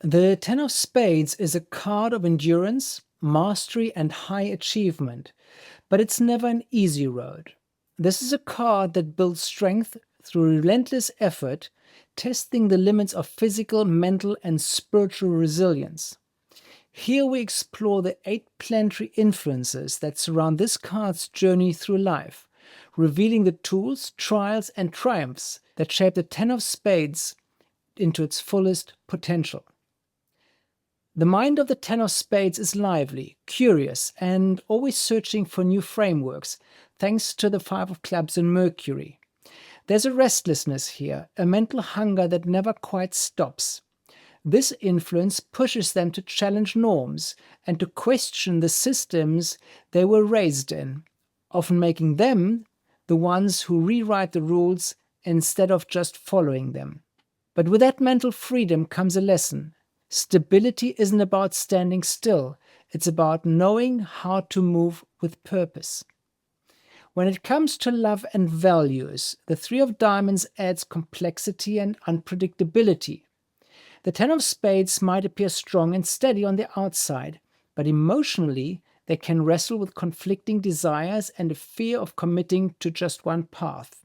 The Ten of Spades is a card of endurance, mastery, and high achievement, but it's never an easy road. This is a card that builds strength through relentless effort, testing the limits of physical, mental, and spiritual resilience. Here we explore the 8 planetary influences that surround this card's journey through life, revealing the tools, trials, and triumphs that shape the Ten of Spades into its fullest potential. The mind of the Ten of Spades is lively, curious, and always searching for new frameworks, thanks to the Five of Clubs and Mercury. There's a restlessness here, a mental hunger that never quite stops. This influence pushes them to challenge norms and to question the systems they were raised in, often making them the ones who rewrite the rules instead of just following them. But with that mental freedom comes a lesson. Stability isn't about standing still, it's about knowing how to move with purpose. When it comes to love and values, the Three of Diamonds adds complexity and unpredictability. The Ten of Spades might appear strong and steady on the outside, but emotionally they can wrestle with conflicting desires and a fear of committing to just one path.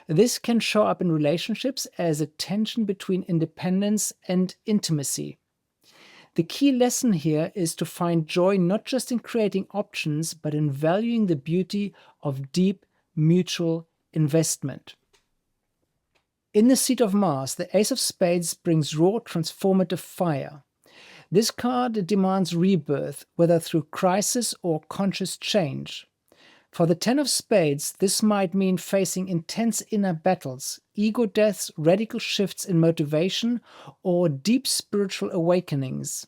This can show up in relationships as a tension between independence and intimacy. The key lesson here is to find joy not just in creating options, but in valuing the beauty of deep mutual investment. In the seat of Mars, the Ace of Spades brings raw, transformative fire. This card demands rebirth, whether through crisis or conscious change. For the Ten of Spades, this might mean facing intense inner battles, ego deaths, radical shifts in motivation, or deep spiritual awakenings.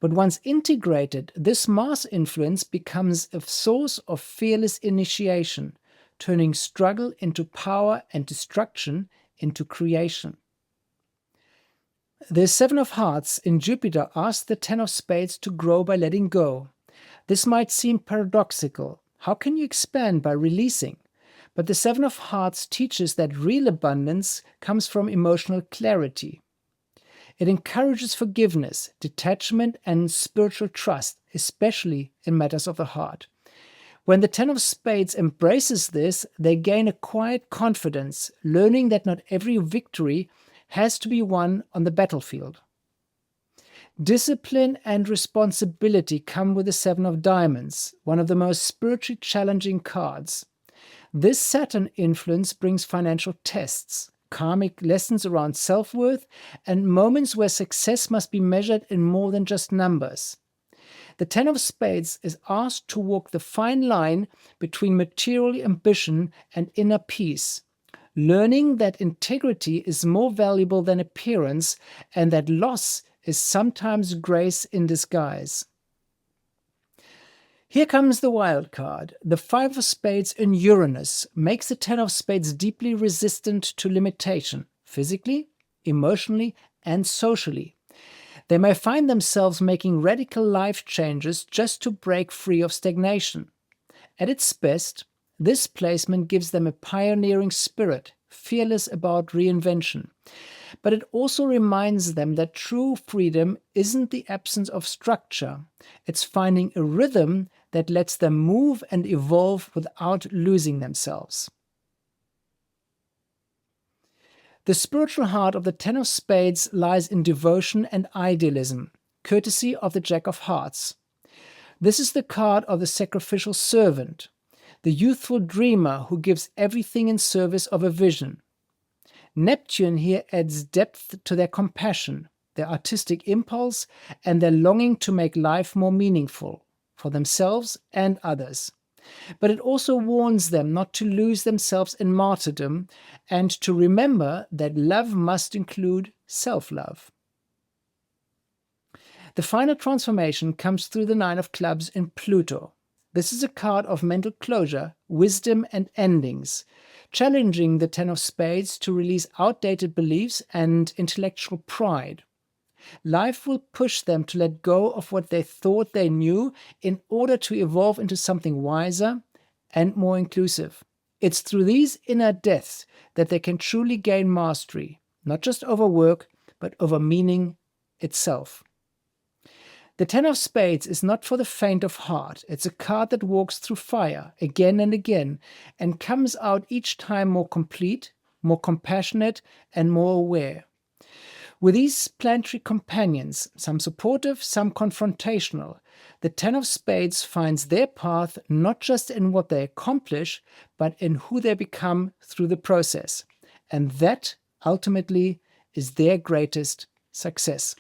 But once integrated, this Mars influence becomes a source of fearless initiation, turning struggle into power and destruction into creation. The Seven of Hearts in Jupiter asks the Ten of Spades to grow by letting go. This might seem paradoxical. How can you expand by releasing? But the Seven of Hearts teaches that real abundance comes from emotional clarity. It encourages forgiveness, detachment, and spiritual trust, especially in matters of the heart. When the Ten of Spades embraces this, they gain a quiet confidence, learning that not every victory has to be won on the battlefield. Discipline and responsibility come with the Seven of Diamonds, one of the most spiritually challenging cards. This Saturn influence brings financial tests, karmic lessons around self-worth, and moments where success must be measured in more than just numbers. The Ten of Spades is asked to walk the fine line between material ambition and inner peace, learning that integrity is more valuable than appearance and that loss is sometimes grace in disguise. Here comes the wild card. The Five of Spades in Uranus makes the Ten of Spades deeply resistant to limitation, physically, emotionally, and socially. They may find themselves making radical life changes just to break free of stagnation. At its best, this placement gives them a pioneering spirit, fearless about reinvention. But it also reminds them that true freedom isn't the absence of structure. It's finding a rhythm that lets them move and evolve without losing themselves. The spiritual heart of the Ten of Spades lies in devotion and idealism, courtesy of the Jack of Hearts. This is the card of the sacrificial servant, the youthful dreamer who gives everything in service of a vision. Neptune here adds depth to their compassion, their artistic impulse, and their longing to make life more meaningful for themselves and others. But it also warns them not to lose themselves in martyrdom and to remember that love must include self-love. The final transformation comes through the Nine of Clubs in Pluto. This is a card of mental closure, wisdom, and endings, challenging the Ten of Spades to release outdated beliefs and intellectual pride. Life will push them to let go of what they thought they knew in order to evolve into something wiser and more inclusive. It's through these inner deaths that they can truly gain mastery, not just over work, but over meaning itself. The Ten of Spades is not for the faint of heart. It's a card that walks through fire again and again and comes out each time more complete, more compassionate, and more aware. With these planetary companions, some supportive, some confrontational, the Ten of Spades finds their path not just in what they accomplish, but in who they become through the process. And that, ultimately, is their greatest success.